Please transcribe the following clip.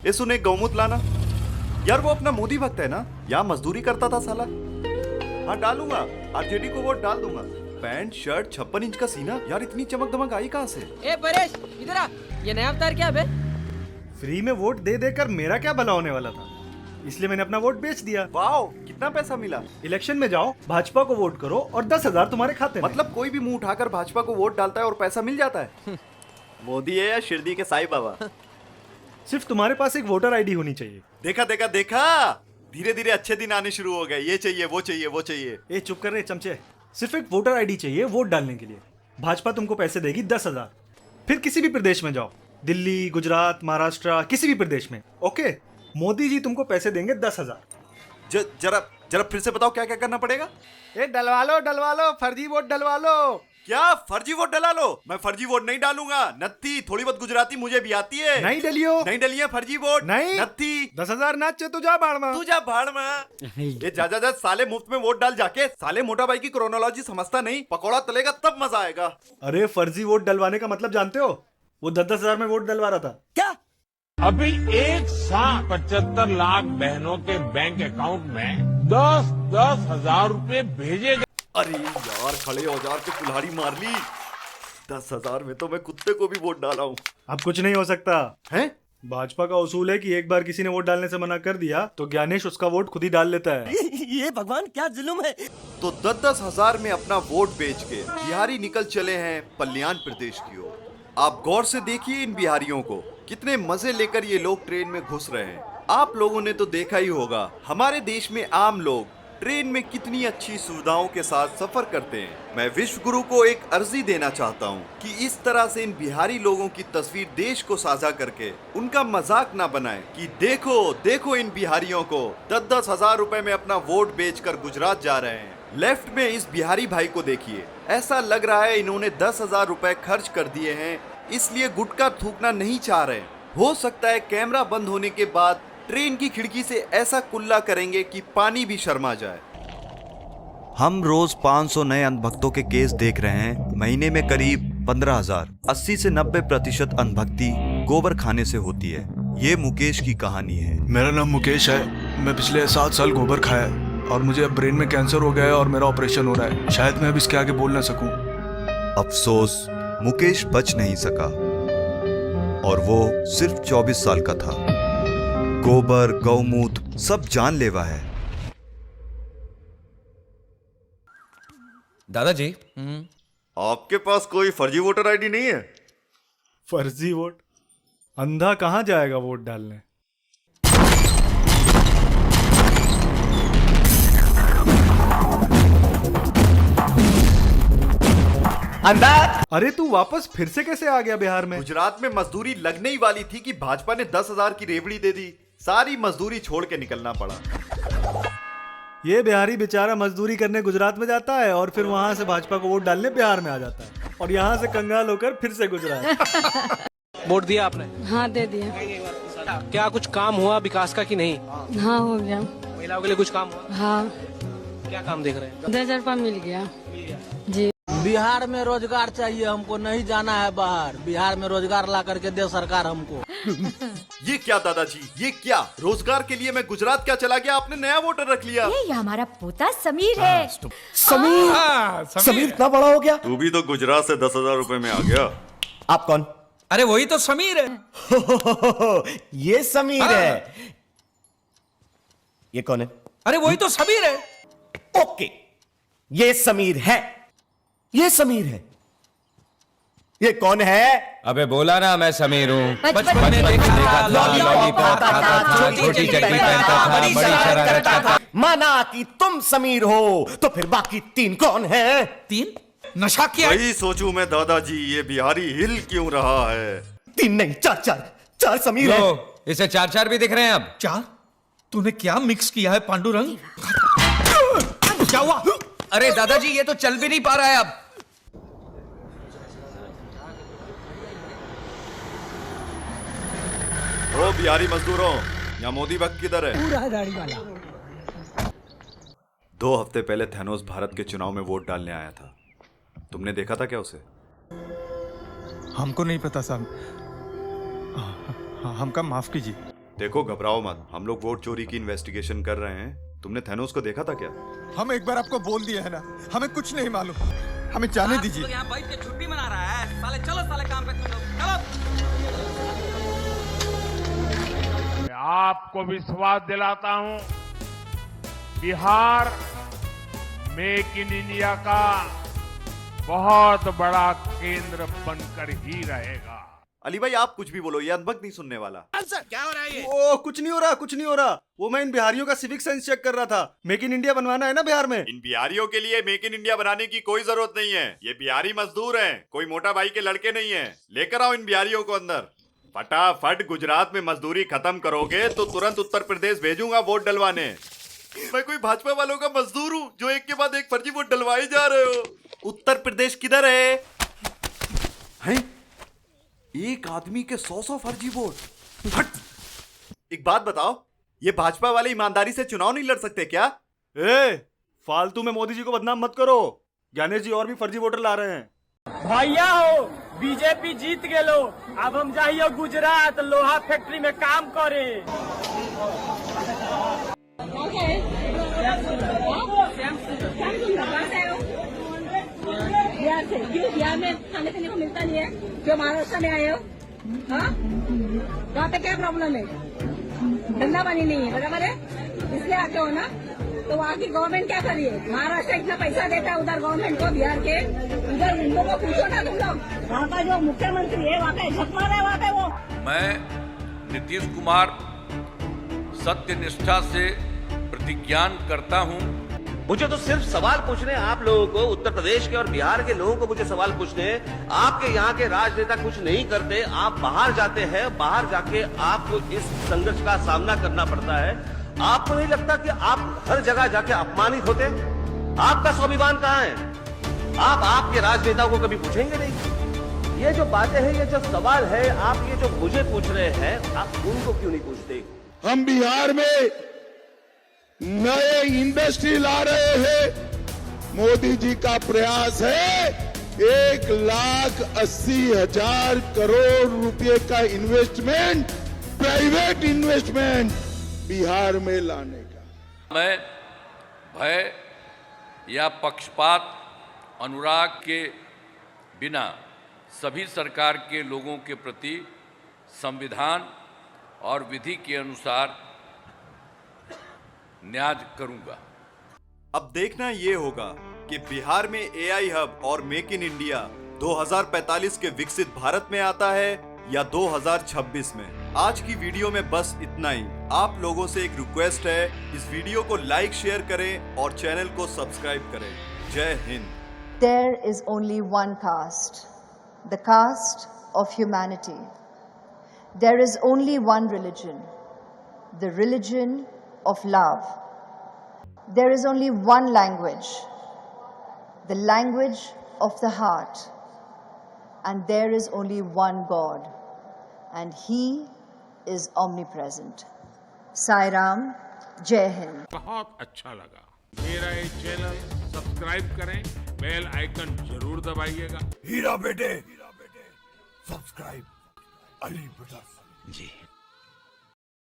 ये सुने गौमूत्र लाना। यार वो अपना मोदी भक्त है ना, यहाँ मजदूरी करता था साला। हाँ डालूंगा, आरजेडी को वोट डाल दूंगा। पैंट शर्ट 56 इंच का सीना, यार इतनी चमक दमक आई कहाँ से? ए परेश इधर आ, ये नया अवतार क्या बे? फ्री में वोट दे देकर मेरा क्या भला होने वाला था, इसलिए मैंने अपना वोट बेच दिया। वाओ, कितना पैसा मिला? इलेक्शन में जाओ, भाजपा को वोट करो और 10,000 तुम्हारे खाते में। मतलब कोई भी मुंह उठाकर भाजपा को वोट डालता है और पैसा मिल जाता है? मोदी है या शिरडी के साईं बाबा? सिर्फ तुम्हारे पास एक वोटर आईडी होनी चाहिए। देखा देखा देखा, धीरे धीरे अच्छे दिन आने शुरू हो गए। ये चाहिए वो चाहिए वो चाहिए। ए चुप कर रहे चमचे, सिर्फ एक वोटर आईडी चाहिए वोट डालने के लिए। भाजपा तुमको पैसे देगी 10,000। फिर किसी भी प्रदेश में जाओ, दिल्ली, गुजरात, महाराष्ट्र, किसी भी प्रदेश में। ओके, मोदी जी तुमको पैसे देंगे 10,000। जरा जरा फिर से बताओ क्या क्या करना पड़ेगा? ए डलवा लो, फर्जी वोट डलवा लो। क्या फर्जी वोट डला लो? मैं फर्जी वोट नहीं डालूंगा। नत्थी, थोड़ी बहुत गुजराती मुझे भी आती है। नहीं डलियो, नहीं डलिए फर्जी वोट। नहीं नत्थी। 10,000 नाचे तू जा बाढ़ में। तू जा भाड़ में। ये जा साले मुफ्त में वोट डाल जाके। साले मोटा भाई की क्रोनोलॉजी समझता नहीं। पकौड़ा तलेगा तब मजा आएगा। अरे फर्जी वोट डलवाने का मतलब जानते हो? वो 10,000 में वोट डलवा रहा था। क्या? अभी एक साथ 75 लाख बहनों के बैंक अकाउंट में 10,000 रुपए भेजे गए। अरे यार, खड़े औजार के कुल्हाड़ी मार ली। 10,000 में तो मैं कुत्ते को भी वोट डाला हूँ। अब कुछ नहीं हो सकता है? भाजपा का उसूल है कि एक बार किसी ने वोट डालने से मना कर दिया तो ज्ञानेश उसका वोट खुद ही डाल लेता है। ये भगवान क्या जुल्म है। तो 10,000 में अपना वोट बेच के बिहारी निकल चले हैं कल्याण प्रदेश की ओर। आप गौर से देखिए इन बिहारियों को, कितने मजे लेकर ये लोग ट्रेन में घुस रहे हैं। आप लोगों ने तो देखा ही होगा हमारे देश में आम लोग ट्रेन में कितनी अच्छी सुविधाओं के साथ सफर करते हैं। मैं विश्व गुरु को एक अर्जी देना चाहता हूं कि इस तरह से इन बिहारी लोगों की तस्वीर देश को साझा करके उनका मजाक ना बनाएं कि देखो देखो इन बिहारियों को 10,000 रुपए में अपना वोट बेचकर गुजरात जा रहे हैं। लेफ्ट में इस बिहारी भाई को देखिए, ऐसा लग रहा है इन्होंने 10,000 रुपए खर्च कर दिए हैं, इसलिए गुटखा थूकना नहीं चाह रहे। हो सकता है कैमरा बंद होने के बाद ट्रेन की खिड़की से ऐसा कुल्ला करेंगे कि पानी भी शर्मा जाए। हम रोज 500 नए अंधभक्तों के केस देख रहे हैं। महीने में करीब 15,000। 80 से 90% अंधभक्ति गोबर खाने से होती है। ये मुकेश की कहानी है। मेरा नाम मुकेश है। मैं पिछले 7 साल गोबर खाया और मुझे अब ब्रेन में कैंसर हो गया है और मेरा ऑपरेशन हो रहा है। शायद मैं अब इसके आगे बोल ना सकूं। अफसोस, मुकेश बच नहीं सका और वो सिर्फ 24 साल का था। गोबर, गौमूत्र सब जानलेवा है। दादाजी, आपके पास कोई फर्जी वोटर आईडी नहीं है? फर्जी वोट? अंधा कहाँ जाएगा वोट डालने? अंदर। अरे तू वापस फिर से कैसे आ गया बिहार में? गुजरात में मजदूरी लगने ही वाली थी कि भाजपा ने 10,000 की रेवड़ी दे दी। सारी मजदूरी छोड़ के निकलना पड़ा। ये बिहारी बेचारा मजदूरी करने गुजरात में जाता है और फिर वहां से भाजपा को वोट डालने बिहार में आ जाता है और यहाँ से कंगाल होकर फिर से गुजरात। वोट दिया आपने? हाँ दे दिया। क्या कुछ काम हुआ विकास का कि नहीं? हाँ हो गया। महिलाओं के लिए कुछ काम हुआ? हाँ। क्या काम देख रहे हैं? 10,000 रुपया मिल गया जी। बिहार में रोजगार चाहिए हमको, नहीं जाना है बाहर। बिहार में रोजगार ला करके दे सरकार हमको। ये क्या दादाजी, ये क्या? रोजगार के लिए मैं गुजरात क्या चला गया, आपने नया वोटर रख लिया। ये हमारा पोता समीर है। समीर इतना बड़ा हो गया। तू भी तो गुजरात से 10,000 रुपए में आ गया। आप कौन? अरे वही तो समीर है। ये समीर है। ये कौन है? अरे वही तो समीर है। ओके, ये समीर है। ये समीर है। ये कौन है? अबे बोला ना मैं समीर हूँ। बचपन में में देखा था, लॉलीपॉप खाता था, छोटी चड्डी पहनता था, बड़ी शरारत करता था। माना कि तुम समीर हो, तो फिर बाकी 3 कौन है? 3? नशा किया? वही सोचूं मैं दादाजी, ये बिहारी हिल क्यों रहा है? 3 नहीं, 4 समीर है। इसे 4 भी दिख रहे हैं अब। 4? तूने क्या मिक्स किया है पांडुरंग? क्या हुआ? अरे दादाजी ये तो चल भी नहीं पा रहा है अब। ओ बिहारी मजदूरों, यहाँ मोदी भक्त किधर है? पूरा गाड़ी वाला। 2 हफ्ते पहले थैनोस भारत के चुनाव में वोट डालने आया था। तुमने देखा था क्या उसे? हमको नहीं पता साहब, हमका माफ कीजिए। देखो घबराओ मत, हम लोग वोट चोरी की इन्वेस्टिगेशन कर रहे हैं। तुमने थैनोस को देखा था क्या? हम एक बार आपको बोल दिए है ना, हमें कुछ नहीं मालूम, हमें जाने दीजिए। यहाँ बैठ के छुट्टी मना रहा है साले, चलो साले काम पे तुम लोग चलो। मैं आपको विश्वास दिलाता हूं, बिहार मेक इन इंडिया का बहुत बड़ा केंद्र बनकर ही रहेगा। अली भाई आप कुछ भी बोलो, ये अनबक नहीं सुनने वाला। क्या हो रहा है ये? ओ कुछ नहीं हो रहा, कुछ नहीं हो रहा। वो मैं इन बिहारियों का सिविक सेंस चेक कर रहा था। मेक इन इंडिया बनवाना है ना बिहार में। इन बिहारियों के लिए मेक इन इंडिया बनाने की कोई जरूरत नहीं है। ये बिहारी मजदूर हैं, कोई मोटा भाई के लड़के नहीं हैं। लेकर आओ इन बिहारियों को अंदर। फटाफट गुजरात में मजदूरी खत्म करोगे तो तुरंत उत्तर प्रदेश भेजूंगा वोट डलवाने। मैं कोई भाजपा वालों का मजदूर हूँ जो एक के बाद एक फर्जी वोट डलवाई जा रहे हो। उत्तर प्रदेश किधर है? हैं? एक आदमी के 100 फर्जी वोट। हट! एक बात बताओ, ये भाजपा वाले ईमानदारी से चुनाव नहीं लड़ सकते क्या? फालतू में मोदी जी को बदनाम मत करो। ज्ञानेश जी और भी फर्जी वोटर ला रहे हैं। भैया हो बीजेपी जीत गेलो, अब हम जाइए गुजरात लोहा फैक्ट्री में काम करे। बिहार से क्यों? बिहार में खाने पीने को मिलता नहीं है? क्यों महाराष्ट्र में आए हो? हाँ, वहाँ पे क्या प्रॉब्लम है? धंधा पानी नहीं है, बराबर है, इसलिए आते हो ना। तो वहाँ की गवर्नमेंट क्या कर रही है? महाराष्ट्र इतना पैसा देता है उधर गवर्नमेंट को, बिहार के उधर इन लोगों को पूछो ना तुम लोग। वहाँ का जो मुख्यमंत्री है वहाँ पे झकमार है वहाँ पे वो। मैं नीतीश कुमार सत्यनिष्ठा से प्रतिज्ञान करता हूँ। मुझे तो सिर्फ सवाल पूछने हैं आप लोगों को, उत्तर प्रदेश के और बिहार के लोगों को मुझे सवाल पूछने हैं। आपके यहाँ के राजनेता कुछ नहीं करते, आप बाहर जाते हैं, बाहर जाके आपको इस संघर्ष का सामना करना पड़ता है। आपको नहीं लगता कि आप हर जगह जाके अपमानित होते? आपका स्वाभिमान कहाँ है? आप आपके राजनेताओं को कभी पूछेंगे नहीं? ये जो बातें हैं, ये जो सवाल है, आप ये जो मुझे पूछ रहे हैं, आप उनको क्यों नहीं पूछते? हम बिहार में नए इंडस्ट्री ला रहे हैं। मोदी जी का प्रयास है 1,80,000 करोड़ रुपए का इन्वेस्टमेंट, प्राइवेट इन्वेस्टमेंट बिहार में लाने का। मैं भय या पक्षपात अनुराग के बिना सभी सरकार के लोगों के प्रति संविधान और विधि के अनुसार न्याय करूंगा। अब देखना ये होगा कि बिहार में एआई हब और मेक इन इंडिया 2045 के विकसित भारत में आता है या 2026 में। आज की वीडियो में बस इतना ही। आप लोगों से एक रिक्वेस्ट है, इस वीडियो को लाइक शेयर करें और चैनल को सब्सक्राइब करें। जय Hind. There is only one caste, the caste of humanity. There is only one religion, the religion of love. There is only one language, the language of the heart. And there is only one God, and He is omnipresent. Sai Ram, Jai Hind. बहुत अच्छा लगा। मेरा ये channel subscribe करें, bell icon जरूर दबाइएगा। हीरा बेटे subscribe Ali brothers. जी।